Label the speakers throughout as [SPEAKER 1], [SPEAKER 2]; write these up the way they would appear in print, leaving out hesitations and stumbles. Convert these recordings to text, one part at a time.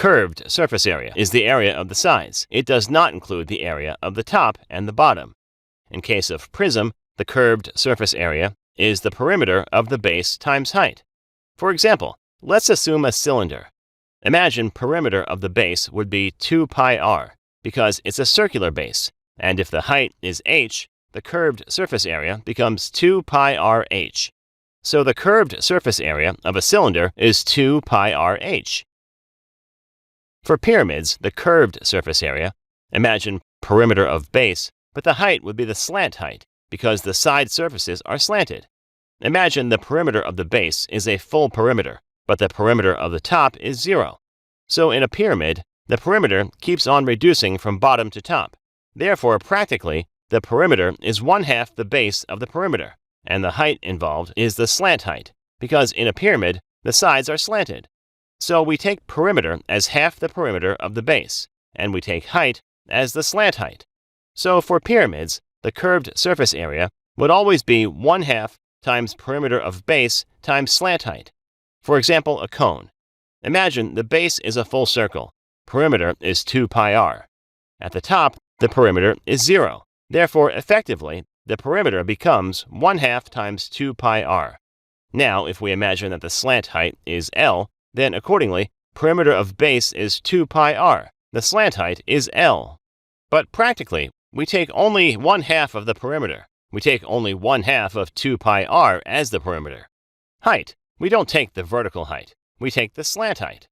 [SPEAKER 1] curved surface area is the area of the sides. It does not include the area of the top and the bottom. In case of prism, the curved surface area is the perimeter of the base times height. For example, let's assume a cylinder. Imagine perimeter of the base would be 2 pi r, because it's a circular base, and if the height is h, the curved surface area becomes 2 pi r h. So the curved surface area of a cylinder is 2 pi r h. For pyramids, the curved surface area, imagine perimeter of base, but the height would be the slant height, because the side surfaces are slanted. Imagine the perimeter of the base is a full perimeter, but the perimeter of the top is 0. So in a pyramid, the perimeter keeps on reducing from bottom to top. Therefore, practically, the perimeter is 1/2 the base of the perimeter, and the height involved is the slant height, because in a pyramid, the sides are slanted. So we take perimeter as half the perimeter of the base, and we take height as the slant height. So for pyramids, the curved surface area would always be 1/2 times perimeter of base times slant height. For example, a cone. Imagine the base is a full circle. Perimeter is 2 pi r. At the top, the perimeter is 0. Therefore, effectively, the perimeter becomes 1/2 times 2 pi r. Now, if we imagine that the slant height is L, then accordingly, perimeter of base is 2 pi r. The slant height is L. But practically, we take only 1/2 of the perimeter. We take only 1/2 of 2 pi r as the perimeter. Height. We don't take the vertical height. We take the slant height.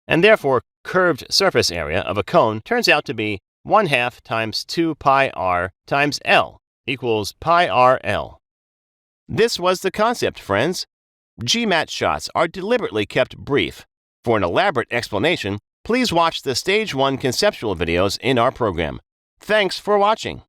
[SPEAKER 1] And therefore, curved surface area of a cone turns out to be 1/2 times 2 pi r times L equals pi r L. This was the concept, friends. GMAT shots are deliberately kept brief. For an elaborate explanation, please watch the Stage 1 conceptual videos in our program. Thanks for watching.